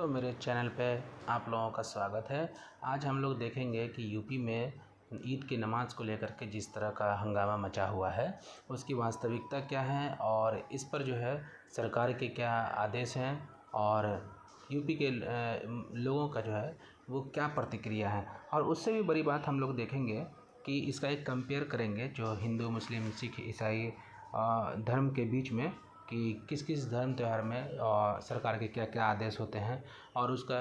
तो मेरे चैनल पे आप लोगों का स्वागत है। आज हम लोग देखेंगे कि यूपी में ईद की नमाज़ को लेकर के जिस तरह का हंगामा मचा हुआ है उसकी वास्तविकता क्या है और इस पर जो है सरकार के क्या आदेश हैं और यूपी के लोगों का जो है वो क्या प्रतिक्रिया है। और उससे भी बड़ी बात हम लोग देखेंगे कि इसका एक कंपेयर करेंगे जो हिंदू, मुस्लिम, सिख, ईसाई धर्म के बीच में कि किस किस धर्म त्यौहार में सरकार के क्या क्या आदेश होते हैं और उसका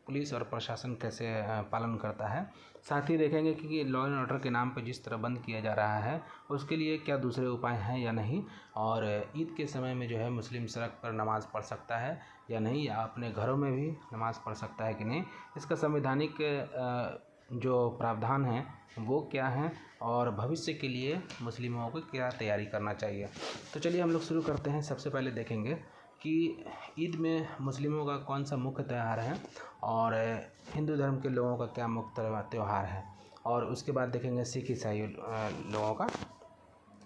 पुलिस और प्रशासन कैसे पालन करता है। साथ ही देखेंगे कि लॉ एंड ऑर्डर के नाम पर जिस तरह बंद किया जा रहा है उसके लिए क्या दूसरे उपाय हैं या नहीं, और ईद के समय में जो है मुस्लिम सड़क पर नमाज़ पढ़ सकता है या नहीं, या अपने घरों में भी नमाज़ पढ़ सकता है कि नहीं, इसका संवैधानिक जो प्रावधान है वो क्या है और भविष्य के लिए मुस्लिमों को क्या तैयारी करना चाहिए। तो चलिए हम लोग शुरू करते हैं। सबसे पहले देखेंगे कि ईद में मुस्लिमों का कौन सा मुख्य त्यौहार है और हिंदू धर्म के लोगों का क्या मुख्य त्यौहार है, और उसके बाद देखेंगे सिख ईसाई लोगों का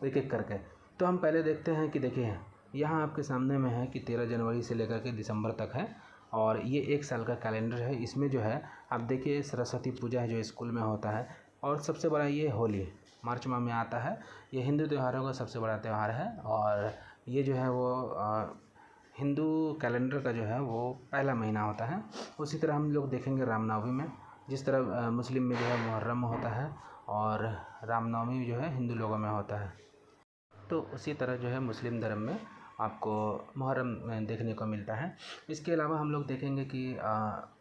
एक एक करके। तो हम पहले देखते हैं कि देखिए यहाँ आपके सामने में है कि 13 जनवरी से लेकर के दिसंबर तक है और ये एक साल का कैलेंडर है। इसमें जो है आप देखिए सरस्वती पूजा है जो स्कूल में होता है, और सबसे बड़ा ये होली मार्च माह में आता है। ये हिंदू त्योहारों का सबसे बड़ा त्यौहार है और ये जो है वो हिंदू कैलेंडर का जो है वो पहला महीना होता है। उसी तरह हम लोग देखेंगे रामनवमी में, जिस तरह मुस्लिम में जो है मुहर्रम होता है और रामनवमी जो है हिंदू लोगों में होता है, तो उसी तरह जो है मुस्लिम धर्म में आपको मुहर्रम देखने को मिलता है। इसके अलावा हम लोग देखेंगे कि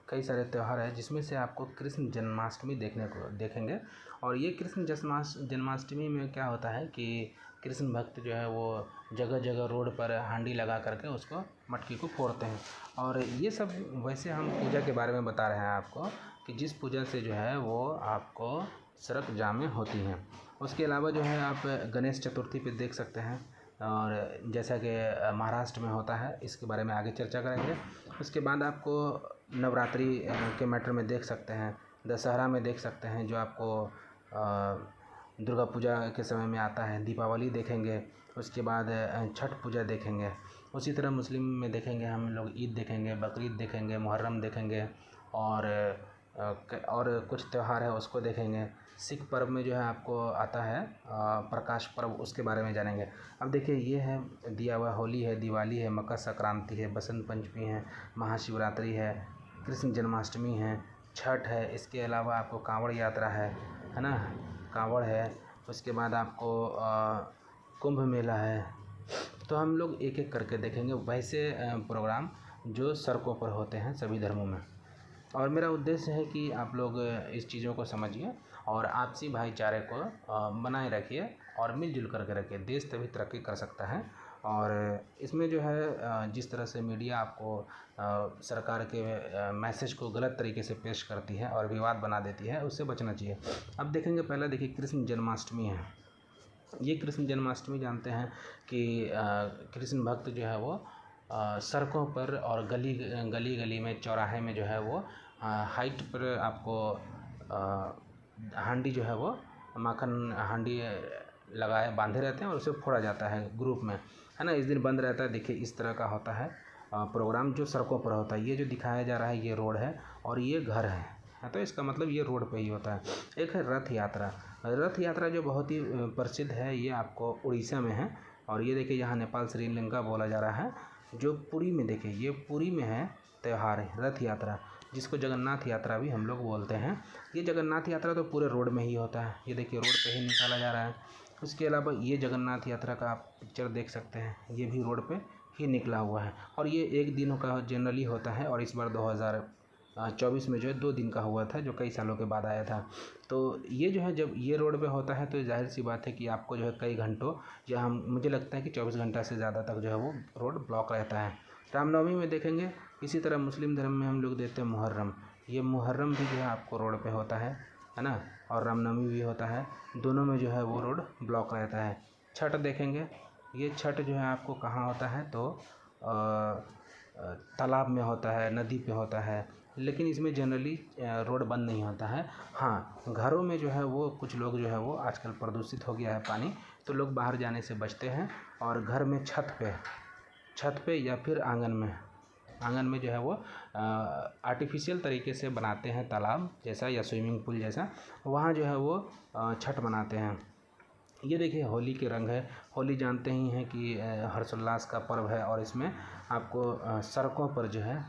कई सारे त्यौहार हैं जिसमें से आपको कृष्ण जन्माष्टमी देखने को देखेंगे। और ये कृष्ण जन्माष्टमी में क्या होता है कि कृष्ण भक्त जो है वो जगह जगह रोड पर हांडी लगा करके उसको मटकी को फोड़ते हैं। और ये सब वैसे हम पूजा के बारे में बता रहे हैं आपको कि जिस पूजा से जो है वो आपको सड़क जामें होती हैं। उसके अलावा जो है आप गणेश चतुर्थी पे देख सकते हैं, और जैसा कि महाराष्ट्र में होता है इसके बारे में आगे चर्चा करेंगे। उसके बाद आपको नवरात्रि के मैटर में देख सकते हैं, दशहरा में देख सकते हैं जो आपको दुर्गा पूजा के समय में आता है, दीपावली देखेंगे, उसके बाद छठ पूजा देखेंगे। उसी तरह मुस्लिम में देखेंगे हम लोग ईद देखेंगे, बकरीद देखेंगे, मुहर्रम देखेंगे और कुछ त्यौहार है उसको देखेंगे। सिख पर्व में जो है आपको आता है प्रकाश पर्व, उसके बारे में जानेंगे। अब देखिए ये है दिया हुआ, होली है, दिवाली है, मकर संक्रांति है, बसंत पंचमी है, महाशिवरात्रि है, कृष्ण जन्माष्टमी है, छठ है। इसके अलावा आपको कांवड़ यात्रा है ना, कांवड़ है। उसके बाद आपको कुंभ मेला है। तो हम लोग एक एक करके देखेंगे वैसे प्रोग्राम जो सड़कों पर होते हैं सभी धर्मों में। और मेरा उद्देश्य है कि आप लोग इस चीज़ों को समझिए और आपसी भाईचारे को बनाए रखिए और मिलजुल करके रखिए। देश तभी तरक्की कर सकता है। और इसमें जो है जिस तरह से मीडिया आपको सरकार के मैसेज को गलत तरीके से पेश करती है और विवाद बना देती है, उससे बचना चाहिए। अब देखेंगे पहले देखिए कृष्ण जन्माष्टमी है। ये कृष्ण जन्माष्टमी जानते हैं कि कृष्ण भक्त जो है वो सड़कों पर और गली गली में, चौराहे में जो है वो हाइट पर आपको हांडी जो है वो माखन हांडी लगाए बांधे रहते हैं और उसे फोड़ा जाता है ग्रुप में, है ना। इस दिन बंद रहता है। देखिए इस तरह का होता है प्रोग्राम जो सड़कों पर होता है। ये जो दिखाया जा रहा है ये रोड है और ये घर है, तो इसका मतलब ये रोड पे ही होता है। एक है रथ यात्रा। रथ यात्रा जो बहुत ही प्रसिद्ध है, ये आपको उड़ीसा में है। और ये देखिए यहाँ नेपाल श्रीलंका बोला जा रहा है, जो पुरी में, देखिए ये पुरी में है त्यौहार है रथ यात्रा, जिसको जगन्नाथ यात्रा भी हम लोग बोलते हैं। ये जगन्नाथ यात्रा तो पूरे रोड में ही होता है। ये देखिए रोड पे ही निकाला जा रहा है। उसके अलावा ये जगन्नाथ यात्रा का आप पिक्चर देख सकते हैं, ये भी रोड पे ही निकला हुआ है और ये एक दिनों का जनरली होता है। और इस बार 2024 में जो है 2 दिन का हुआ था, जो कई सालों के बाद आया था। तो ये जो है जब ये रोड पे होता है तो जाहिर सी बात है कि आपको जो है कई घंटों, या हम मुझे लगता है कि 24 घंटा से ज़्यादा तक जो है वो रोड ब्लॉक रहता है। रामनवमी में देखेंगे इसी तरह मुस्लिम धर्म में हम लोग देखते हैं मुहर्रम। ये मुहर्रम भी जो है आपको रोड पे होता है ना, और रामनवमी भी होता है। दोनों में जो है वो रोड ब्लॉक रहता है। छठ देखेंगे, ये छठ जो है आपको कहाँ होता है तो तालाब में होता है, नदी पे होता है, लेकिन इसमें जनरली रोड बंद नहीं होता है। हाँ, घरों में जो है वो कुछ लोग जो है वो आजकल प्रदूषित हो गया है पानी, तो लोग बाहर जाने से बचते हैं और घर में छत पे या फिर आंगन में आंगन में जो है वो आर्टिफिशियल तरीके से बनाते हैं, तालाब जैसा या स्विमिंग पूल जैसा, वहाँ जो है वो छठ मनाते हैं। ये देखिए होली के रंग है। होली जानते ही हैं कि हर्षोल्लास का पर्व है, और इसमें आपको सड़कों पर जो है,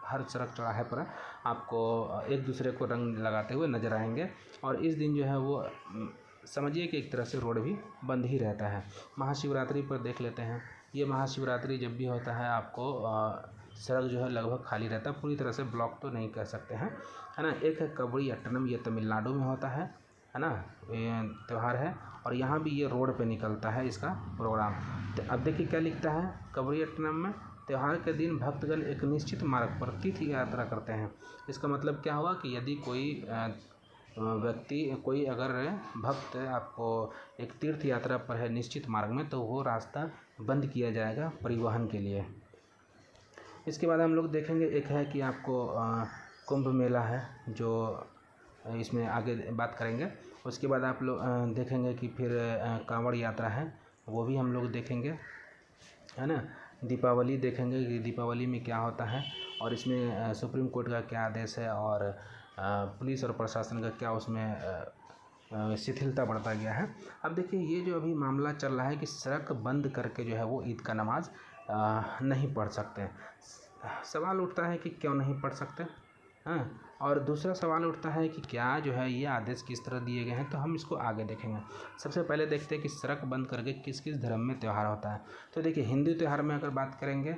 हर सड़क चौराहे पर आपको एक दूसरे को रंग लगाते हुए नजर आएंगे। और इस दिन जो है वो समझिए कि एक तरह से रोड भी बंद ही रहता है। महाशिवरात्रि पर देख लेते हैं। ये महाशिवरात्रि जब भी होता है आपको सड़क जो है लगभग खाली रहता है, पूरी तरह से ब्लॉक तो नहीं कर सकते हैं, है ना। एक है कबड्डी अट्टनम, ये तमिलनाडु में होता है ना, ये त्यौहार है, और यहाँ भी ये रोड पे निकलता है इसका प्रोग्राम। तो अब देखिए क्या लिखता है कबड्डी अट्टनम में, त्यौहार के दिन भक्तगण एक निश्चित मार्ग पर तीर्थ यात्रा करते हैं। इसका मतलब क्या हुआ कि यदि कोई व्यक्ति, कोई अगर भक्त आपको एक तीर्थ यात्रा पर है निश्चित मार्ग में, तो वो रास्ता बंद किया जाएगा परिवहन के लिए। इसके बाद हम लोग देखेंगे, एक है कि आपको कुंभ मेला है, जो इसमें आगे बात करेंगे। उसके बाद आप लोग देखेंगे कि फिर कांवड़ यात्रा है, वो भी हम लोग देखेंगे, है ना। दीपावली देखेंगे कि दीपावली में क्या होता है, और इसमें सुप्रीम कोर्ट का क्या आदेश है, और पुलिस और प्रशासन का क्या उसमें शिथिलता बढ़ता गया है। अब देखिए ये जो अभी मामला चल रहा है कि सड़क बंद करके जो है वो ईद का नमाज नहीं पढ़ सकते। सवाल उठता है कि क्यों नहीं पढ़ सकते, हाँ। और दूसरा सवाल उठता है कि क्या जो है ये आदेश किस तरह दिए गए हैं, तो हम इसको आगे देखेंगे। सबसे पहले देखते हैं कि सड़क बंद करके किस किस धर्म में त्यौहार होता है। तो देखिए हिंदू त्यौहार में अगर बात करेंगे,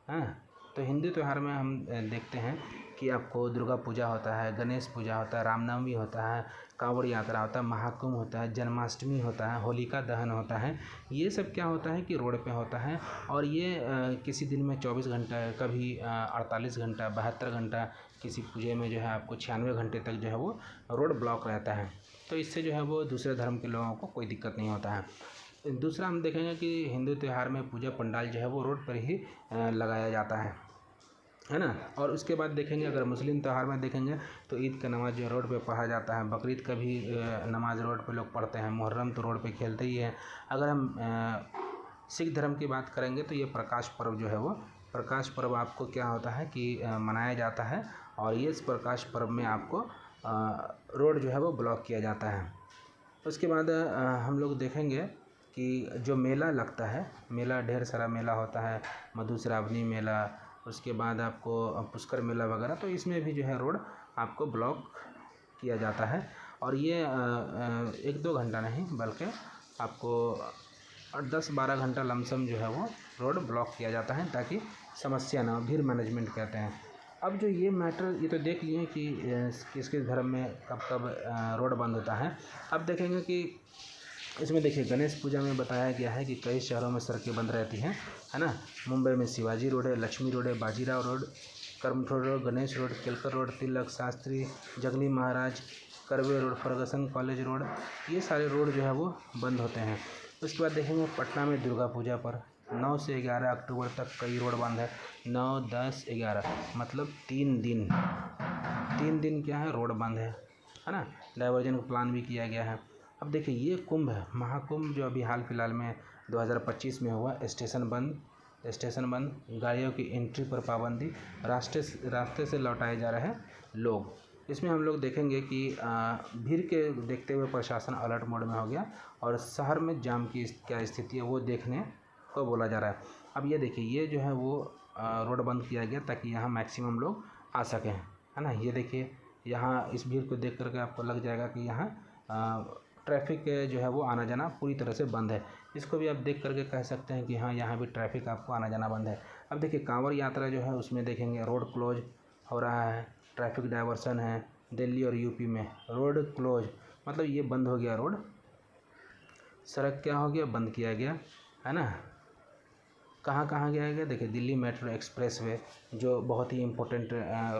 हाँ, तो हिंदू त्यौहार में हम देखते हैं कि आपको दुर्गा पूजा होता है, गणेश पूजा होता है, रामनवमी होता है, कांवड़ यात्रा होता है, महाकुंभ होता है, जन्माष्टमी होता है, होलिका दहन होता है। ये सब क्या होता है कि रोड पे होता है, और ये किसी दिन में 24 घंटा, कभी 48 घंटा, 72 घंटा, किसी पूजे में जो है आपको 96 घंटे तक जो है वो रोड ब्लॉक रहता है। तो इससे जो है वो दूसरे धर्म के लोगों को कोई दिक्कत नहीं होता है। दूसरा हम देखेंगे कि हिंदू त्यौहार में पूजा पंडाल जो है वो रोड पर ही लगाया जाता है ना। और उसके बाद देखेंगे अगर मुस्लिम त्यौहार में देखेंगे तो ईद का नमाज जो है रोड पे पढ़ा जाता है, बकरीद का भी नमाज रोड पे लोग पढ़ते हैं, मुहर्रम तो रोड पे खेलते ही है। अगर हम सिख धर्म की बात करेंगे तो ये प्रकाश पर्व जो है वो, प्रकाश पर्व आपको क्या होता है कि मनाया जाता है, और ये इस प्रकाश पर्व में आपको रोड जो है वो ब्लॉक किया जाता है। उसके बाद हम लोग देखेंगे कि जो मेला लगता है, मेला ढेर सारा मेला होता है, मधुश्रावणी मेला, उसके बाद आपको पुष्कर मेला वगैरह, तो इसमें भी जो है रोड आपको ब्लॉक किया जाता है। और ये 1-2 घंटा नहीं बल्कि आपको 10-12 घंटा लमसम जो है वो रोड ब्लॉक किया जाता है, ताकि समस्या ना हो, भीड़ मैनेजमेंट कहते हैं। अब जो ये मैटर, ये तो देख लिए कि किस किस धर्म में कब कब रोड बंद होता है। अब देखेंगे कि इसमें देखिए गणेश पूजा में बताया गया है कि कई शहरों में सड़कें बंद रहती हैं, है ना। मुंबई में शिवाजी रोड है, लक्ष्मी रोड है, बाजीराव रोड, कर्मठोड़ road, Ganesh road, Kelkar road, Tilak Shastri, Jangli Maharaj, करवे रोड, फर्गसन कॉलेज रोड, ये सारे रोड जो है वो बंद होते हैं। उसके बाद देखेंगे पटना में दुर्गा पूजा पर 9 से 11 अक्टूबर तक कई रोड बंद है। 9, 10, 11 मतलब 3 दिन क्या है, रोड बंद है ना। डाइवर्जन का प्लान भी किया गया है। अब देखिए ये कुंभ है, महाकुंभ जो अभी हाल फिलहाल में 2025 में हुआ, स्टेशन बंद, गाड़ियों की एंट्री पर पाबंदी, रास्ते से लौटाए जा रहे हैं लोग। इसमें हम लोग देखेंगे कि भीड़ के देखते हुए प्रशासन अलर्ट मोड में हो गया, और शहर में जाम की क्या स्थिति है वो देखने को बोला जा रहा है। अब ये देखिए ये जो है वो रोड बंद किया गया ताकि यहाँ मैक्सिमम लोग आ सकें, है ना। ये देखिए यहाँ इस भीड़ को देख करके आपको लग जाएगा कि यहाँ ट्रैफिक जो है वो आना जाना पूरी तरह से बंद है। इसको भी आप देख करके कह सकते हैं कि हाँ यहाँ भी ट्रैफिक आपको आना जाना बंद है। अब देखिए कांवड़ यात्रा जो है उसमें देखेंगे रोड क्लोज हो रहा है, ट्रैफिक डाइवर्सन है। दिल्ली और यूपी में रोड क्लोज मतलब ये बंद हो गया रोड, सड़क क्या हो गया, बंद किया गया, है ना। कहाँ गया देखिए दिल्ली मेट्रो एक्सप्रेस वे जो बहुत ही इम्पोर्टेंट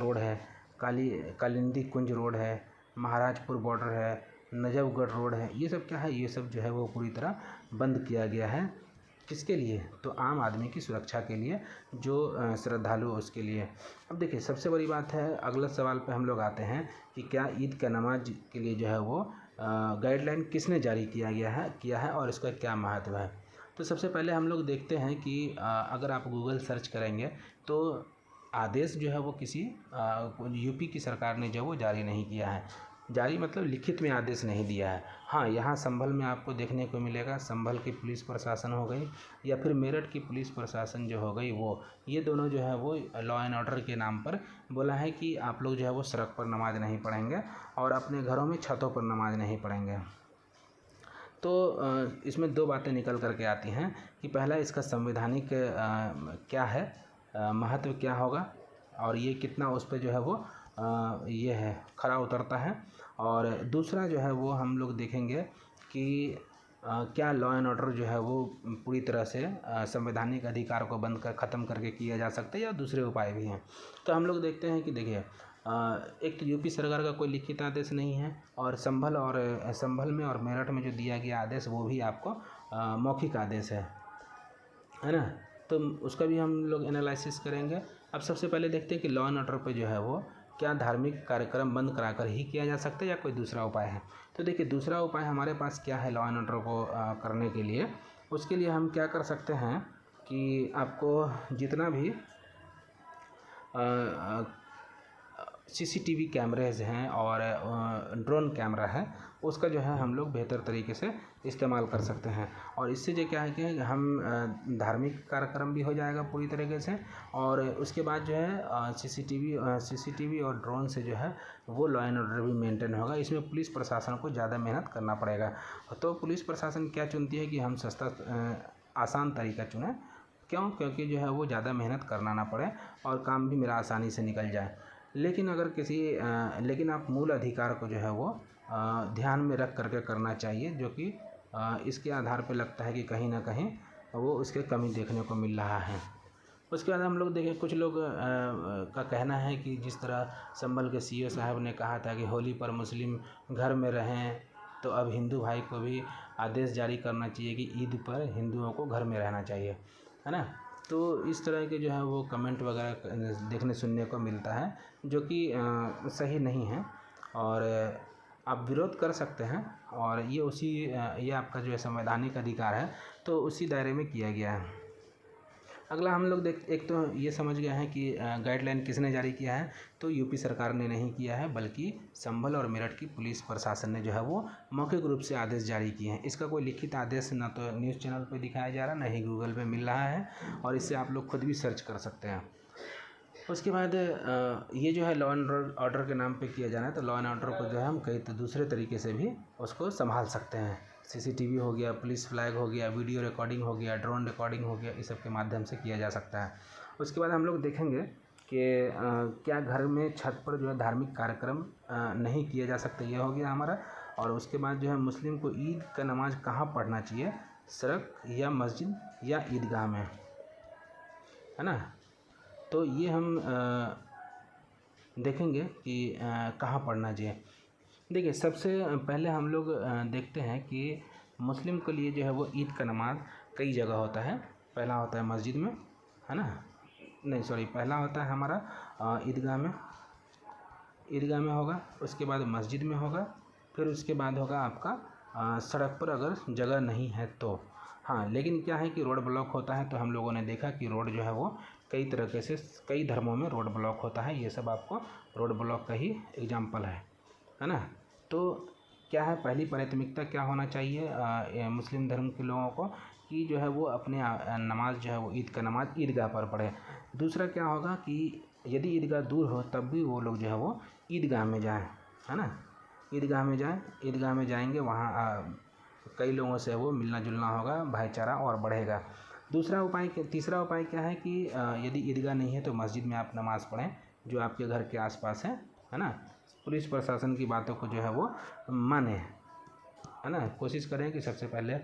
रोड है, कालिंदी कुंज रोड है, महाराजपुर बॉर्डर है, नजफगढ़ रोड है, ये सब क्या है, ये सब जो है वो पूरी तरह बंद किया गया है। किसके लिए, तो आम आदमी की सुरक्षा के लिए, जो श्रद्धालु उसके लिए। अब देखिए सबसे बड़ी बात है, अगला सवाल पे हम लोग आते हैं कि क्या ईद का नमाज के लिए जो है वो गाइडलाइन किसने जारी किया है और इसका क्या महत्व है। तो सबसे पहले हम लोग देखते हैं कि अगर आप गूगल सर्च करेंगे तो आदेश जो है वो किसी यूपी की सरकार ने जो वो जारी नहीं किया है। जारी मतलब लिखित में आदेश नहीं दिया है। हाँ, यहाँ संभल में आपको देखने को मिलेगा, संभल की पुलिस प्रशासन हो गई या फिर मेरठ की पुलिस प्रशासन जो हो गई वो, ये दोनों जो है वो लॉ एंड ऑर्डर के नाम पर बोला है कि आप लोग जो है वो सड़क पर नमाज नहीं पढ़ेंगे और अपने घरों में छतों पर नमाज नहीं पढ़ेंगे। तो इसमें दो बातें निकल करके आती हैं कि पहला इसका संवैधानिक क्या है, महत्व क्या होगा और ये कितना उस पर जो है वो ये है खरा उतरता है। और दूसरा जो है वो हम लोग देखेंगे कि क्या लॉ एंड ऑर्डर जो है वो पूरी तरह से संवैधानिक अधिकार को बंद कर ख़त्म करके किया जा सकता है या दूसरे उपाय भी हैं। तो हम लोग देखते हैं कि देखिए एक तो यूपी सरकार का कोई लिखित आदेश नहीं है और संभल में और मेरठ में जो दिया गया आदेश वो भी आपको मौखिक आदेश है ना। तो उसका भी हम लोग एनालिसिस करेंगे। अब सबसे पहले देखते हैं कि लॉ एंड ऑर्डर पे जो है वो क्या धार्मिक कार्यक्रम बंद कराकर ही किया जा सकता है या कोई दूसरा उपाय है। तो देखिए दूसरा उपाय हमारे पास क्या है लॉ एंड ऑर्डर को करने के लिए। उसके लिए हम क्या कर सकते हैं कि आपको जितना भी सीसीटीवी कैमरेज हैं और ड्रोन कैमरा है उसका जो है हम लोग बेहतर तरीके से इस्तेमाल कर सकते हैं। और इससे जो क्या है कि हम धार्मिक कार्यक्रम भी हो जाएगा पूरी तरीके से और उसके बाद जो है सीसीटीवी और ड्रोन से जो है वो लॉ एंड ऑर्डर भी मेंटेन होगा। इसमें पुलिस प्रशासन को ज़्यादा मेहनत करना पड़ेगा। तो पुलिस प्रशासन क्या चुनती है कि हम सस्ता आसान तरीका चुनें। क्यों? क्योंकि जो है वो ज़्यादा मेहनत करना ना पड़े और काम भी मेरा आसानी से निकल जाए। लेकिन अगर लेकिन आप मूल अधिकार को जो है वो ध्यान में रख करके करना चाहिए, जो कि इसके आधार पे लगता है कि कहीं ना कहीं वो उसके कमी देखने को मिल रहा है। उसके बाद हम लोग देखें कुछ लोग का कहना है कि जिस तरह संभल के सीओ साहब ने कहा था कि होली पर मुस्लिम घर में रहें, तो अब हिंदू भाई को भी आदेश जारी करना चाहिए कि ईद पर हिंदुओं को घर में रहना चाहिए, है ना। तो इस तरह के जो है वो कमेंट वगैरह देखने सुनने को मिलता है जो कि सही नहीं है और आप विरोध कर सकते हैं और ये आपका जो है संवैधानिक अधिकार है तो उसी दायरे में किया गया है। अगला हम लोग एक तो ये समझ गए हैं कि गाइडलाइन किसने जारी किया है, तो यूपी सरकार ने नहीं किया है बल्कि संभल और मेरठ की पुलिस प्रशासन ने जो है वो मौखिक रूप से आदेश जारी किए हैं। इसका कोई लिखित आदेश ना तो न्यूज़ चैनल पे दिखाया जा रहा, ना ही गूगल पे मिल रहा है और इससे आप लोग खुद भी सर्च कर सकते हैं। उसके बाद ये जो है लॉ एंड ऑर्डर के नाम पे किया जाना है, तो लॉ एंड ऑर्डर को जो है हम कई दूसरे तरीके से भी उसको संभाल सकते हैं। सीसीटीवी हो गया, पुलिस फ्लैग हो गया, वीडियो रिकॉर्डिंग हो गया, ड्रोन रिकॉर्डिंग हो गया, इस सब के माध्यम से किया जा सकता है। उसके बाद हम लोग देखेंगे कि क्या घर में छत पर जो है धार्मिक कार्यक्रम नहीं किया जा सकता, ये हो गया हमारा। और उसके बाद जो है मुस्लिम को ईद का नमाज कहाँ पढ़ना चाहिए, सड़क या मस्जिद या ईदगाह में, है ना। तो ये हम देखेंगे कि कहाँ पढ़ना चाहिए। देखिए सबसे पहले हम लोग देखते हैं कि मुस्लिम के लिए जो है वो ईद का नमाज कई जगह होता है। पहला होता है मस्जिद में, है ना, नहीं सॉरी, पहला होता है हमारा ईदगाह में होगा, उसके बाद मस्जिद में होगा, फिर उसके बाद होगा आपका सड़क पर अगर जगह नहीं है तो। हाँ, लेकिन क्या है कि रोड ब्लॉक होता है, तो हम लोगों ने देखा कि रोड जो है वो कई तरीके से कई धर्मों में रोड ब्लॉक होता है। ये सब आपको रोड ब्लॉक का ही एग्जाम्पल है ना। तो क्या है, पहली प्राथमिकता क्या होना चाहिए मुस्लिम धर्म के लोगों को कि जो है वो अपने नमाज जो है वो ईद का नमाज ईदगाह पर पढ़े। दूसरा क्या होगा कि यदि ईदगाह दूर हो तब भी वो लोग जो है वो ईदगाह में जाएं, है ना, ईदगाह में जाएं। ईदगाह में जाएंगे, वहाँ कई लोगों से वो मिलना जुलना होगा, भाईचारा और बढ़ेगा। तीसरा उपाय क्या है कि यदि ईदगाह नहीं है तो मस्जिद में आप नमाज़ पढ़ें जो आपके घर के आसपास है ना। पुलिस प्रशासन की बातों को जो है वो माने, है ना। कोशिश करें कि सबसे पहले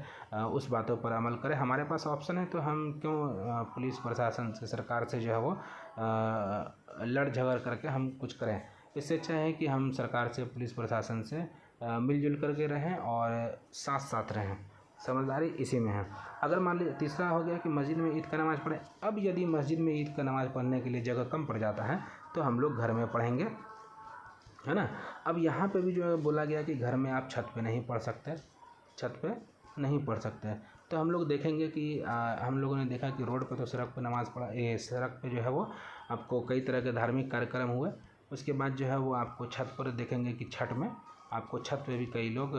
उस बातों पर अमल करें। हमारे पास ऑप्शन है तो हम क्यों पुलिस प्रशासन से, सरकार से जो है वो लड़ झगड़ करके हम कुछ करें। इससे अच्छा है कि हम सरकार से, पुलिस प्रशासन से मिलजुल करके रहें और साथ साथ रहें। समझदारी इसी में है। अगर मान लीजिए तीसरा हो गया कि मस्जिद में ईद का नमाज़ पढ़ें। अब यदि मस्जिद में ईद का नमाज़ पढ़ने के लिए जगह कम पड़ जाता है तो हम लोग घर में पढ़ेंगे, है ना। अब यहाँ पे भी जो है बोला गया कि घर में आप छत पे नहीं पढ़ सकते, तो हम लोग देखेंगे कि हम लोगों ने देखा कि रोड पे तो सड़क पे जो है वो आपको कई तरह के धार्मिक कार्यक्रम हुए। उसके बाद जो है वो आपको छत पर देखेंगे कि छठ में आपको छत पे भी कई लोग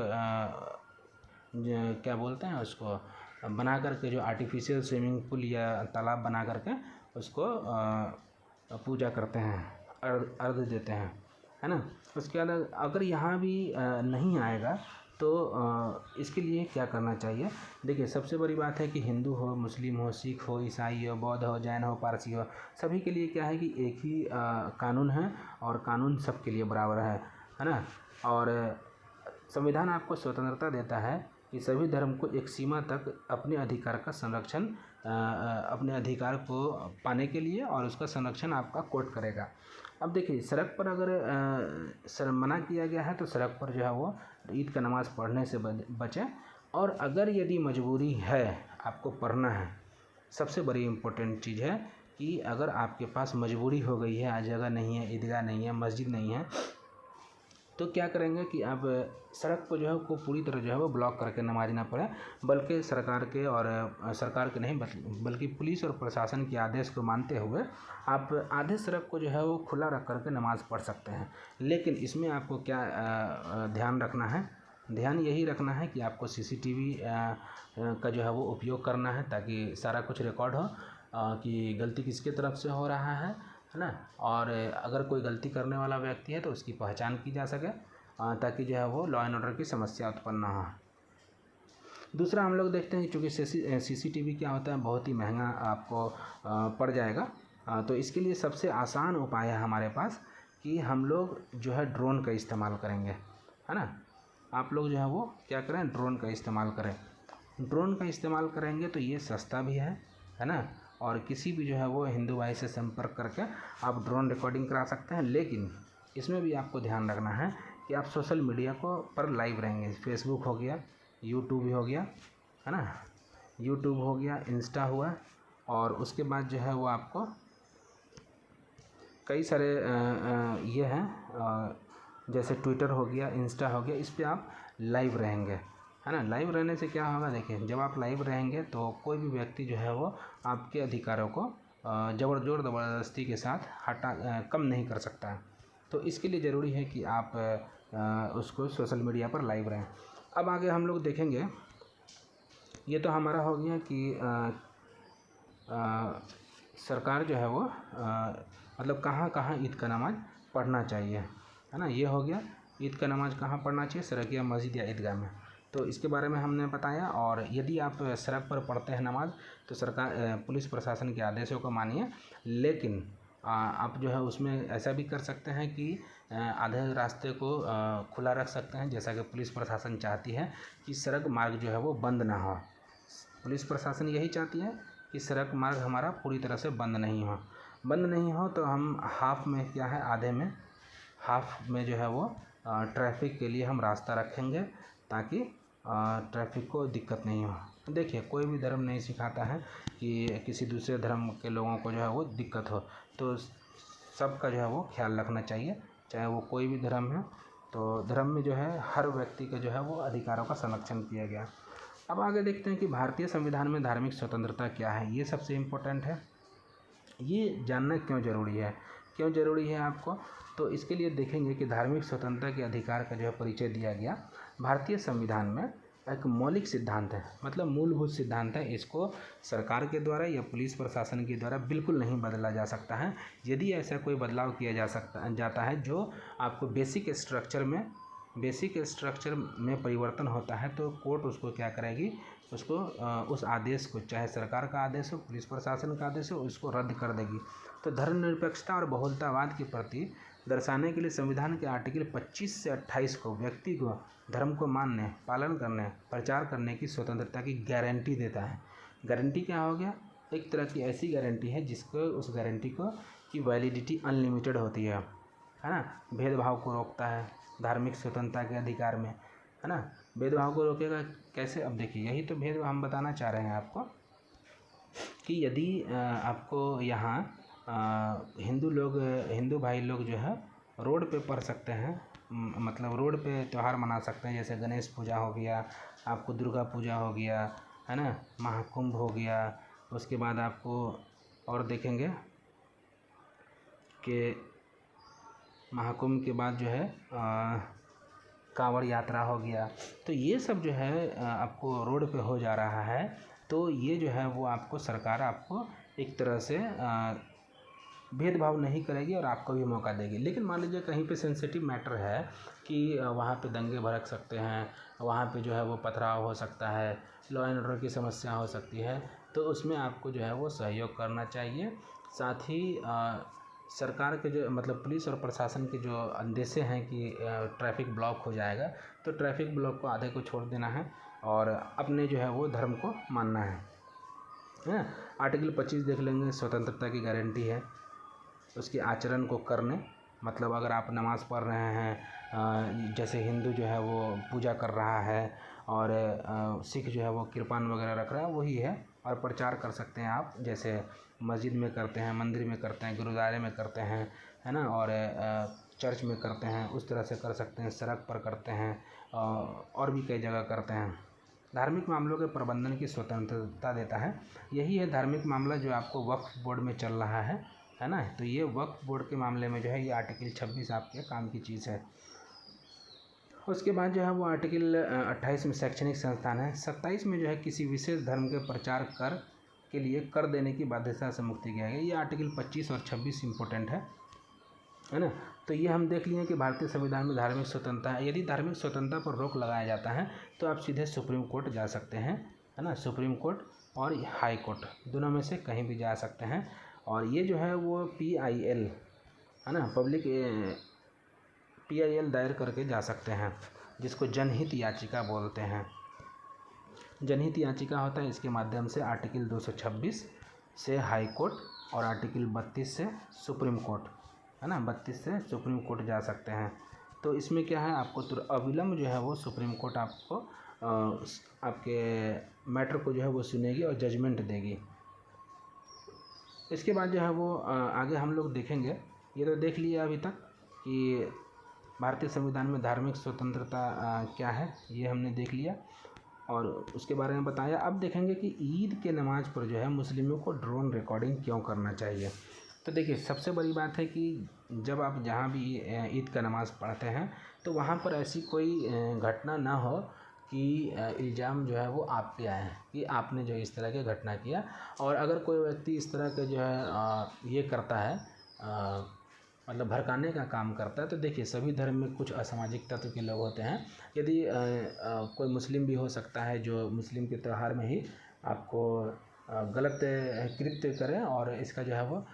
क्या बोलते हैं उसको बना करके जो आर्टिफिशियल स्विमिंग पूल या तालाब बना करके उसको पूजा करते हैं, अर्घ देते हैं, है ना। उसके बाद अगर यहाँ भी नहीं आएगा तो इसके लिए क्या करना चाहिए। देखिए सबसे बड़ी बात है कि हिंदू हो, मुस्लिम हो, सिख हो, ईसाई हो, बौद्ध हो, जैन हो, पारसी हो, सभी के लिए क्या है कि एक ही कानून है और कानून सबके लिए बराबर है ना। और संविधान आपको स्वतंत्रता देता है कि सभी धर्म को एक सीमा तक अपने अधिकार का संरक्षण अपने अधिकार को पाने के लिए और उसका संरक्षण आपका कोर्ट करेगा। अब देखिए सड़क पर अगर मना किया गया है तो सड़क पर जो है वो ईद का नमाज़ पढ़ने से बचें। और अगर यदि मजबूरी है आपको पढ़ना है, सबसे बड़ी इम्पोर्टेंट चीज़ है कि अगर आपके पास मजबूरी हो गई है, आज जगह नहीं है, ईदगाह नहीं है, मस्जिद नहीं है, तो क्या करेंगे कि आप सड़क को जो है को पूरी तरह जो है वो ब्लॉक करके नमाज ना पढ़ें, बल्कि सरकार के नहीं बल्कि पुलिस और प्रशासन के आदेश को मानते हुए आप आधे सड़क को जो है वो खुला रख करके नमाज़ पढ़ सकते हैं। लेकिन इसमें आपको क्या ध्यान रखना है, ध्यान यही रखना है कि आपको सीसीटीवी का जो है वो उपयोग करना है ताकि सारा कुछ रिकॉर्ड हो कि गलती किसके तरफ से हो रहा है ना। और अगर कोई गलती करने वाला व्यक्ति है तो उसकी पहचान की जा सके ताकि जो है वो लॉ एंड ऑर्डर की समस्या उत्पन्न ना हो। दूसरा हम लोग देखते हैं चूँकि सीसीटीवी क्या होता है बहुत ही महंगा आपको पड़ जाएगा, तो इसके लिए सबसे आसान उपाय है हमारे पास कि हम लोग जो है ड्रोन का इस्तेमाल करेंगे, है ना। आप लोग जो है वो क्या करें, ड्रोन का इस्तेमाल करें। ड्रोन का इस्तेमाल करेंगे तो ये सस्ता भी है ना। और किसी भी जो है वो हिंदू भाई से संपर्क करके आप ड्रोन रिकॉर्डिंग करा सकते हैं। लेकिन इसमें भी आपको ध्यान रखना है कि आप सोशल मीडिया को पर लाइव रहेंगे। फेसबुक हो गया, यूट्यूब हो गया, है ना, यूट्यूब हो गया, इंस्टा हुआ, और उसके बाद जो है वो आपको कई सारे ये हैं जैसे ट्विटर हो गया, इंस्टा हो गया, इस पर आप लाइव रहेंगे, है ना। लाइव रहने से क्या होगा, देखिए जब आप लाइव रहेंगे तो कोई भी व्यक्ति जो है वो आपके अधिकारों को जोर ज़बरदस्ती के साथ कम नहीं कर सकता है। तो इसके लिए ज़रूरी है कि आप उसको सोशल मीडिया पर लाइव रहें। अब आगे हम लोग देखेंगे, ये तो हमारा हो गया कि सरकार जो है वो मतलब कहाँ कहाँ ईद का नमाज़ पढ़ना चाहिए, है ना। ये हो गया ईद का नमाज़ कहाँ पढ़ना चाहिए, सड़क या मस्जिद या ईदगाह में, तो इसके बारे में हमने बताया। और यदि आप सड़क पर पढ़ते हैं नमाज़ तो सरकार पुलिस प्रशासन के आदेशों को मानिए, लेकिन आप जो है उसमें ऐसा भी कर सकते हैं कि आधे रास्ते को खुला रख सकते हैं, जैसा कि पुलिस प्रशासन चाहती है कि सड़क मार्ग जो है वो बंद ना हो। पुलिस प्रशासन यही चाहती है कि सड़क मार्ग हमारा पूरी तरह से बंद नहीं हो तो हम हाफ में क्या है, आधे में हाफ में जो है वो ट्रैफिक के लिए हम रास्ता रखेंगे ताकि ट्रैफिक को दिक्कत नहीं हो। देखिए कोई भी धर्म नहीं सिखाता है कि किसी दूसरे धर्म के लोगों को जो है वो दिक्कत हो, तो सबका जो है वो ख्याल रखना चाहिए, चाहे वो कोई भी धर्म है। तो धर्म में जो है हर व्यक्ति के जो है वो अधिकारों का संरक्षण किया गया। अब आगे देखते हैं कि भारतीय संविधान में धार्मिक स्वतंत्रता क्या है, ये सबसे इम्पोर्टेंट है। ये जानना क्यों ज़रूरी है आपको, तो इसके लिए देखेंगे कि धार्मिक स्वतंत्रता के अधिकार का जो है परिचय दिया गया भारतीय संविधान में एक मौलिक सिद्धांत है, मतलब मूलभूत सिद्धांत है। इसको सरकार के द्वारा या पुलिस प्रशासन के द्वारा बिल्कुल नहीं बदला जा सकता है। यदि ऐसा कोई बदलाव किया जाता है जो आपको बेसिक स्ट्रक्चर में परिवर्तन होता है, तो कोर्ट उसको क्या करेगी, उसको उस आदेश को, चाहे सरकार का आदेश हो, पुलिस प्रशासन का आदेश हो, उसको रद्द कर देगी। तो धर्मनिरपेक्षता और बहुलतावाद के प्रति दर्शाने के लिए संविधान के आर्टिकल 25 से 28 को व्यक्ति को धर्म को मानने, पालन करने, प्रचार करने की स्वतंत्रता की गारंटी देता है। गारंटी क्या हो गया, एक तरह की ऐसी गारंटी है जिसको उस गारंटी को की वैलिडिटी अनलिमिटेड होती है ना। भेदभाव को रोकता है धार्मिक स्वतंत्रता के अधिकार में, है ना। भेदभाव को रोकेगा कैसे, अब देखिए यही तो भेदभाव हम बताना चाह रहे हैं आपको कि यदि आपको यहाँ हिंदू भाई लोग जो है रोड पे पढ़ सकते हैं, मतलब रोड पे त्यौहार मना सकते हैं, जैसे गणेश पूजा हो गया, आपको दुर्गा पूजा हो गया, है ना, महाकुंभ हो गया, उसके बाद आपको और देखेंगे के महाकुंभ के बाद जो है कांवड़ यात्रा हो गया। तो ये सब जो है आपको रोड पे हो जा रहा है। तो ये जो है वो आपको सरकार आपको एक तरह से भेदभाव नहीं करेगी और आपको भी मौका देगी। लेकिन मान लीजिए कहीं पे सेंसिटिव मैटर है कि वहाँ पे दंगे भड़क सकते हैं, वहाँ पे जो है वो पथराव हो सकता है, लॉ एंड ऑर्डर की समस्या हो सकती है, तो उसमें आपको जो है वो सहयोग करना चाहिए। साथ ही सरकार के जो मतलब पुलिस और प्रशासन के जो अंदेशे हैं कि ट्रैफिक ब्लॉक हो जाएगा, तो ट्रैफिक ब्लॉक को आधे को छोड़ देना है और अपने जो है वो धर्म को मानना है। आर्टिकल 25 देख लेंगे, स्वतंत्रता की गारंटी है उसके आचरण को करने। मतलब अगर आप नमाज़ पढ़ रहे हैं, जैसे हिंदू जो है वो पूजा कर रहा है और सिख जो है वो कृपान वगैरह रख रहा है, वही है। और प्रचार कर सकते हैं आप, जैसे मस्जिद में करते हैं, मंदिर में करते हैं, गुरुद्वारे में करते हैं, है ना, और चर्च में करते हैं, उस तरह से कर सकते हैं, सड़क पर करते हैं और भी कई जगह करते हैं। धार्मिक मामलों के प्रबंधन की स्वतंत्रता देता है। यही है धार्मिक मामला जो आपको वक्फ बोर्ड में चल रहा है ना। तो ये वक्फ बोर्ड के मामले में जो है ये आर्टिकल 26 आपके काम की चीज़ है। उसके बाद जो है वो आर्टिकल 28 में शैक्षणिक संस्थान है। 27 में जो है किसी विशेष धर्म के प्रचार कर के लिए कर देने की बाध्यता से मुक्ति किया गया। ये आर्टिकल 25 और 26 इम्पोर्टेंट है ना। तो ये हम देख लिए कि भारतीय संविधान में धार्मिक स्वतंत्रता है। यदि धार्मिक स्वतंत्रता पर रोक लगाया जाता है तो आप सीधे सुप्रीम कोर्ट जा सकते हैं, है ना। सुप्रीम कोर्ट और हाई कोर्ट दोनों में से कहीं भी जा सकते हैं। और ये जो है वो PIL है ना, पब्लिक PIL दायर करके जा सकते हैं, जिसको जनहित याचिका बोलते हैं। जनहित याचिका होता है, इसके माध्यम से आर्टिकल 226 से हाई कोर्ट और आर्टिकल 32 से सुप्रीम कोर्ट, है ना, 32 से सुप्रीम कोर्ट जा सकते हैं। तो इसमें क्या है, आपको अविलंब जो है वो सुप्रीम कोर्ट आपको आपके मैटर को जो है वो सुनेगी और जजमेंट देगी। इसके बाद जो है वो आगे हम लोग देखेंगे। ये तो देख लिया अभी तक कि भारतीय संविधान में धार्मिक स्वतंत्रता क्या है, ये हमने देख लिया और उसके बारे में बताया। अब देखेंगे कि ईद के नमाज़ पर जो है मुस्लिमों को ड्रोन रिकॉर्डिंग क्यों करना चाहिए। तो देखिए, सबसे बड़ी बात है कि जब आप जहाँ भी ईद का नमाज़ पढ़ते हैं तो वहाँ पर ऐसी कोई घटना ना हो कि इल्ज़ाम जो है वो आप पे आए कि आपने जो इस तरह की घटना किया। और अगर कोई व्यक्ति इस तरह के जो है ये करता है, मतलब भड़काने का काम करता है, तो देखिए सभी धर्म में कुछ असामाजिक तत्व के लोग होते हैं। यदि कोई मुस्लिम भी हो सकता है जो मुस्लिम के त्यौहार में ही आपको गलत कृत्य करें और इसका जो है वो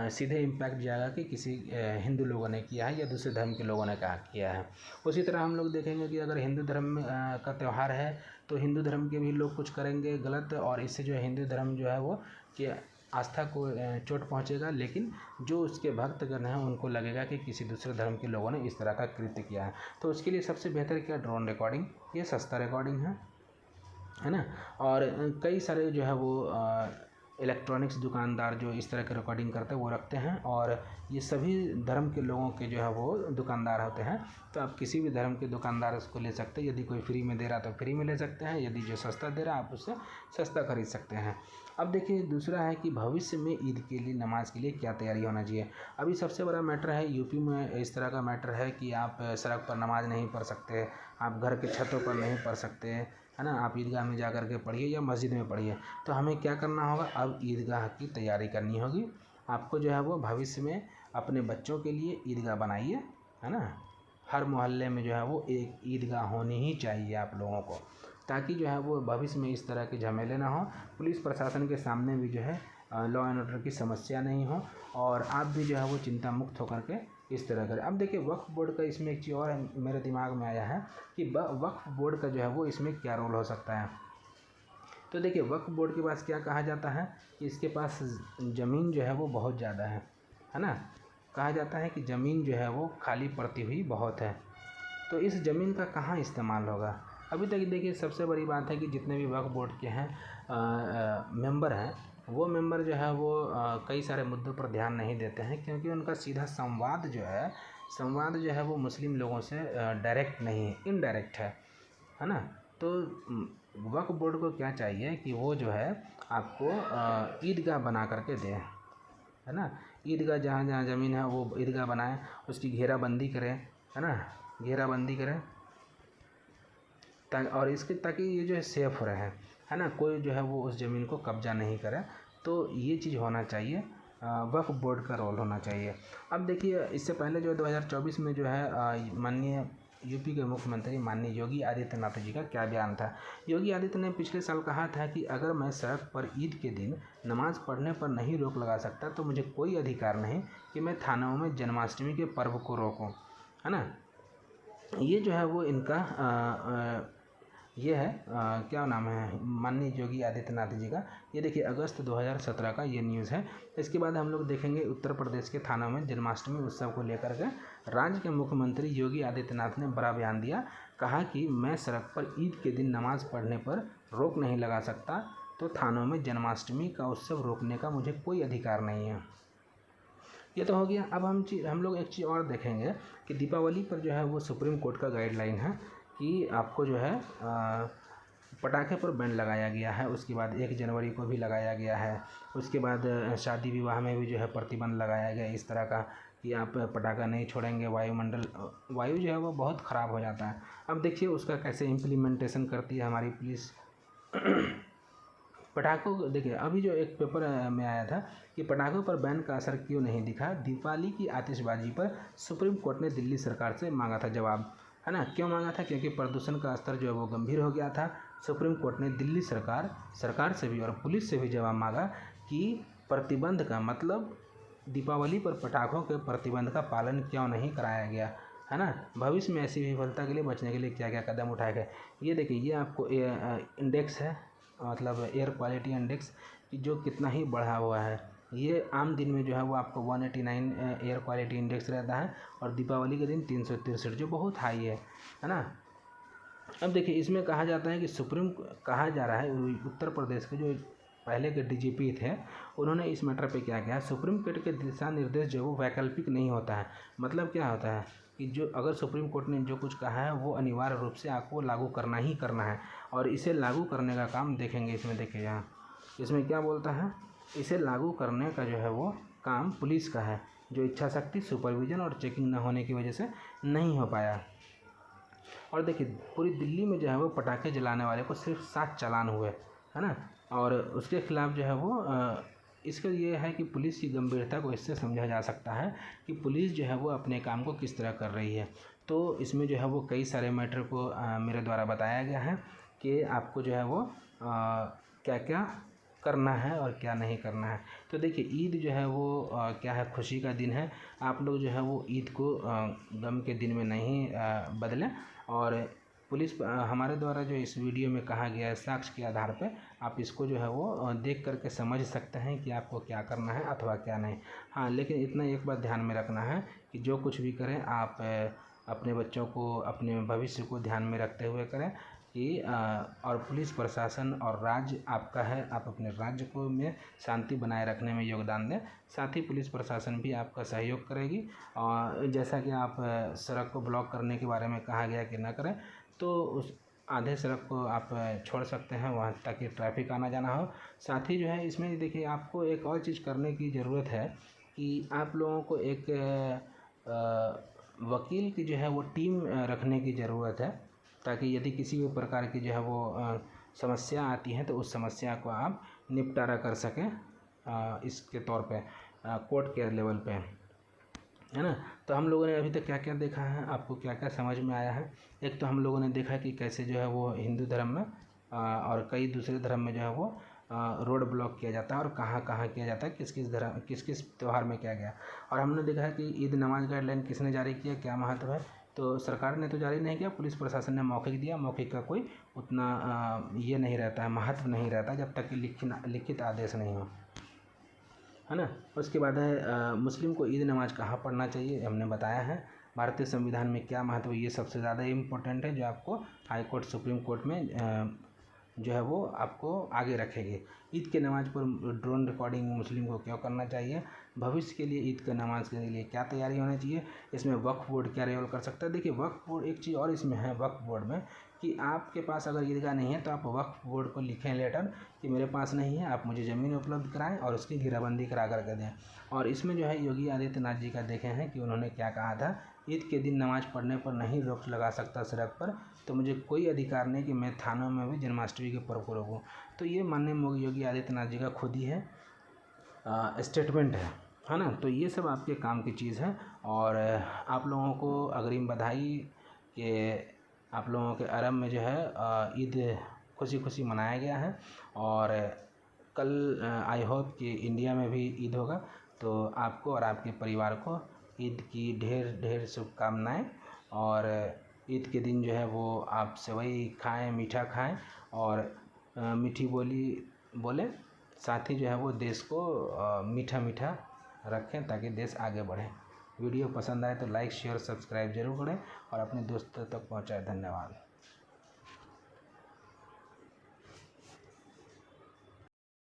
सीधे इम्पैक्ट जाएगा कि किसी हिंदू लोगों ने किया है या दूसरे धर्म के लोगों ने किया है। उसी तरह हम लोग देखेंगे कि अगर हिंदू धर्म का त्यौहार है तो हिंदू धर्म के भी लोग कुछ करेंगे गलत, और इससे जो है हिंदू धर्म जो है वो कि आस्था को चोट पहुंचेगा। लेकिन जो उसके भक्तगण हैं उनको लगेगा कि किसी दूसरे धर्म के लोगों ने इस तरह का कृत्य किया है। तो उसके लिए सबसे बेहतर क्या, ड्रोन रिकॉर्डिंग। ये सस्ता रिकॉर्डिंग है ना। और कई सारे जो है वो इलेक्ट्रॉनिक्स दुकानदार जो इस तरह के रिकॉर्डिंग करते हैं वो रखते हैं, और ये सभी धर्म के लोगों के जो है वो दुकानदार होते हैं। तो आप किसी भी धर्म के दुकानदार उसको ले सकते हैं। यदि कोई फ्री में दे रहा तो फ्री में ले सकते हैं, यदि जो सस्ता दे रहा आप उससे सस्ता खरीद सकते हैं। अब देखिए, दूसरा है कि भविष्य में ईद के लिए नमाज के लिए क्या तैयारी होना चाहिए। अभी सबसे बड़ा मैटर है यूपी में इस तरह का मैटर है कि आप सड़क पर नमाज नहीं पढ़ सकते, आप घर के छतों पर नहीं पढ़ सकते, है ना। आप ईदगाह में जा कर के पढ़िए या मस्जिद में पढ़िए। तो हमें क्या करना होगा, अब ईदगाह की तैयारी करनी होगी। आपको जो है वो भविष्य में अपने बच्चों के लिए ईदगाह बनाइए, है ना। हर मोहल्ले में जो है वो एक ईदगाह होनी ही चाहिए आप लोगों को, ताकि जो है वो भविष्य में इस तरह के झमेले ना हो। पुलिस प्रशासन के सामने भी जो है लॉ एंड ऑर्डर की समस्या नहीं हो, और आप भी जो है वो चिंता मुक्त होकर के इस तरह करें। अब देखिए, वक्फ बोर्ड का इसमें एक चीज़ और मेरे दिमाग में आया है कि वक्फ बोर्ड का जो है वो इसमें क्या रोल हो सकता है। तो देखिए, वक्फ बोर्ड के पास क्या कहा जाता है कि इसके पास ज़मीन जो है वो बहुत ज़्यादा है ना। कहा जाता है कि ज़मीन जो है वो खाली पड़ती हुई बहुत है। तो इस ज़मीन का कहाँ इस्तेमाल होगा। अभी तक देखिए, सबसे बड़ी बात है कि जितने भी वक्फ बोर्ड के हैं मेंबर हैं, वो मेंबर जो है वो कई सारे मुद्दों पर ध्यान नहीं देते हैं, क्योंकि उनका सीधा संवाद जो है वो मुस्लिम लोगों से डायरेक्ट नहीं है, इनडायरेक्ट है ना। तो वक्फ बोर्ड को क्या चाहिए कि वो जो है आपको ईदगाह बना करके दे, है ना। ईदगाह जहाँ जहाँ ज़मीन है वो ईदगाह बनाएं, उसकी घेराबंदी करें, है ना, घेराबंदी करें और इसके ताकि ये जो है सेफ रहे, है ना, कोई जो है वो उस ज़मीन को कब्जा नहीं करे। तो ये चीज़ होना चाहिए, वक्फ बोर्ड का रोल होना चाहिए। अब देखिए इससे पहले जो 2024 में जो है माननीय यूपी के मुख्यमंत्री माननीय योगी आदित्यनाथ जी का क्या बयान था। योगी आदित्य ने पिछले साल कहा था कि अगर मैं सड़क पर ईद के दिन नमाज़ पढ़ने पर नहीं रोक लगा सकता तो मुझे कोई अधिकार नहीं कि मैं थानों में जन्माष्टमी के पर्व को रोकूं, है ना। ये जो है वो इनका ये है क्या नाम है माननीय योगी आदित्यनाथ जी का। ये देखिए अगस्त 2017 का ये न्यूज़ है। इसके बाद हम लोग देखेंगे उत्तर प्रदेश के थानों में जन्माष्टमी उत्सव को लेकर के राज्य के मुख्यमंत्री योगी आदित्यनाथ ने बड़ा बयान दिया। कहा कि मैं सड़क पर ईद के दिन नमाज़ पढ़ने पर रोक नहीं लगा सकता, तो थानों में जन्माष्टमी का उत्सव रोकने का मुझे कोई अधिकार नहीं है। ये तो हो गया। अब हम लोग एक चीज़ और देखेंगे कि दीपावली पर जो है वो सुप्रीम कोर्ट का गाइडलाइन है कि आपको जो है पटाखे पर बैन लगाया गया है। उसके बाद 1 जनवरी को भी लगाया गया है। उसके बाद शादी विवाह में भी जो है प्रतिबंध लगाया गया इस तरह का कि आप पटाखा नहीं छोड़ेंगे, वायु जो है वो बहुत ख़राब हो जाता है। अब देखिए उसका कैसे इम्प्लीमेंटेशन करती है हमारी पुलिस। पटाखों को देखिए अभी जो एक पेपर में आया था कि पटाखों पर बैन का असर क्यों नहीं दिखा। दिवाली की आतिशबाजी पर सुप्रीम कोर्ट ने दिल्ली सरकार से मांगा था जवाब, है ना। क्यों मांगा था? क्योंकि प्रदूषण का स्तर जो है वो गंभीर हो गया था। सुप्रीम कोर्ट ने दिल्ली सरकार से भी और पुलिस से भी जवाब मांगा कि प्रतिबंध का मतलब दीपावली पर पटाखों के प्रतिबंध का पालन क्यों नहीं कराया गया, है ना। भविष्य में ऐसी विफलता के लिए बचने के लिए क्या क्या कदम उठाए गए। ये देखिए ये आपको इंडेक्स है, मतलब एयर क्वालिटी इंडेक्स कि जो कितना ही बढ़ा हुआ है। ये आम दिन में जो है वो आपको 189 एयर क्वालिटी इंडेक्स रहता है और दीपावली के दिन 363 जो बहुत हाई है ना। अब देखिए इसमें कहा जाता है कि कहा जा रहा है उत्तर प्रदेश के जो पहले के डीजीपी थे उन्होंने इस मैटर पे क्या किया। सुप्रीम कोर्ट के दिशा निर्देश जो वो वैकल्पिक नहीं होता है। मतलब क्या होता है कि जो अगर सुप्रीम कोर्ट ने जो कुछ कहा है वो अनिवार्य रूप से आपको लागू करना ही करना है और इसे लागू करने का काम देखेंगे इसमें। देखिए यहाँ इसमें क्या बोलता है, इसे लागू करने का जो है वो काम पुलिस का है, जो इच्छा शक्ति, सुपरविजन और चेकिंग न होने की वजह से नहीं हो पाया। और देखिए पूरी दिल्ली में जो है वो पटाखे जलाने वाले को सिर्फ 7 चालान हुए, है ना। और उसके खिलाफ जो है वो इसका ये है कि पुलिस की गंभीरता को इससे समझा जा सकता है कि पुलिस जो है वो अपने काम को किस तरह कर रही है। तो इसमें जो है वो कई सारे मैटर को मेरे द्वारा बताया गया है कि आपको जो है वो क्या क्या करना है और क्या नहीं करना है। तो देखिए ईद जो है वो क्या है, खुशी का दिन है। आप लोग जो है वो ईद को गम के दिन में नहीं बदलें। और पुलिस हमारे द्वारा जो इस वीडियो में कहा गया है साक्ष्य के आधार पे आप इसको जो है वो देख करके समझ सकते हैं कि आपको क्या करना है अथवा क्या नहीं। हाँ, लेकिन इतना एक बात ध्यान में रखना है कि जो कुछ भी करें आप अपने बच्चों को, अपने भविष्य को ध्यान में रखते हुए करें कि और पुलिस प्रशासन और राज्य आपका है, आप अपने राज्य को में शांति बनाए रखने में योगदान दें। साथ ही पुलिस प्रशासन भी आपका सहयोग करेगी। और जैसा कि आप सड़क को ब्लॉक करने के बारे में कहा गया कि न करें, तो उस आधे सड़क को आप छोड़ सकते हैं वहाँ ताकि ट्रैफिक आना जाना हो। साथ ही जो है इसमें देखिए आपको एक और चीज़ करने की ज़रूरत है कि आप लोगों को एक वकील की जो है वो टीम रखने की ज़रूरत है ताकि यदि किसी भी प्रकार की जो है वो समस्या आती है तो उस समस्या को आप निपटारा कर सकें इसके तौर पे कोर्ट के लेवल पे, है ना। तो हम लोगों ने अभी तक क्या क्या देखा है, आपको क्या क्या समझ में आया है। एक तो हम लोगों ने देखा कि कैसे जो है वो हिंदू धर्म में और कई दूसरे धर्म में जो है वो रोड ब्लॉक किया जाता है और कहाँ कहाँ किया जाता है, किस किस त्यौहार में किया गया। और हमने देखा है कि ईद नमाज गाइडलाइन किसने जारी किया, क्या महत्व है। तो सरकार ने तो जारी नहीं किया, पुलिस प्रशासन ने मौखिक दिया। मौखिक का कोई उतना ये नहीं रहता है, महत्व नहीं रहता जब तक कि लिखित आदेश नहीं हो, है ना। उसके बाद है मुस्लिम को ईद नमाज कहाँ पढ़ना चाहिए, हमने बताया है। भारतीय संविधान में क्या महत्व, ये सबसे ज़्यादा इम्पोर्टेंट है जो आपको हाई कोर्ट, सुप्रीम कोर्ट में जो है वो आपको आगे रखेगी। ईद के नमाज पर ड्रोन रिकॉर्डिंग मुस्लिम को क्यों करना चाहिए। भविष्य के लिए ईद का नमाज के लिए क्या तैयारी होनी चाहिए, इसमें वक्फ बोर्ड क्या रोल कर सकता है। देखिए वक्फ बोर्ड एक चीज़ और इसमें है वक्फ बोर्ड में कि आपके पास अगर ईदगाह नहीं है तो आप वक्फ बोर्ड को लिखें लेटर कि मेरे पास नहीं है, आप मुझे ज़मीन उपलब्ध कराएं और उसकी घेराबंदी करा करके दें। और इसमें जो है योगी आदित्यनाथ जी का देखे हैं कि उन्होंने क्या कहा था, ईद के दिन नमाज़ पढ़ने पर नहीं रोक लगा सकता सड़क पर, तो मुझे कोई अधिकार नहीं कि मैं थानों में भी जन्माष्टमी के पर्व को रोकूँ। तो ये माननीय योगी आदित्यनाथ जी का खुद ही है स्टेटमेंट है ना। तो ये सब आपके काम की चीज़ है और आप लोगों को अग्रिम बधाई कि आप लोगों के अरब में जो है ईद खुशी खुशी मनाया गया है और कल आई होप कि इंडिया में भी ईद होगा। तो आपको और आपके परिवार को ईद की ढेर ढेर शुभकामनाएँ और ईद के दिन जो है वो आप सेवई खाएं, मीठा खाएं और मीठी बोली बोलें, साथ ही जो है वो देश को मीठा मीठा रखें ताकि देश आगे बढ़े। वीडियो पसंद आए तो लाइक शेयर सब्सक्राइब जरूर करें और अपने दोस्तों तक पहुंचाएं। धन्यवाद।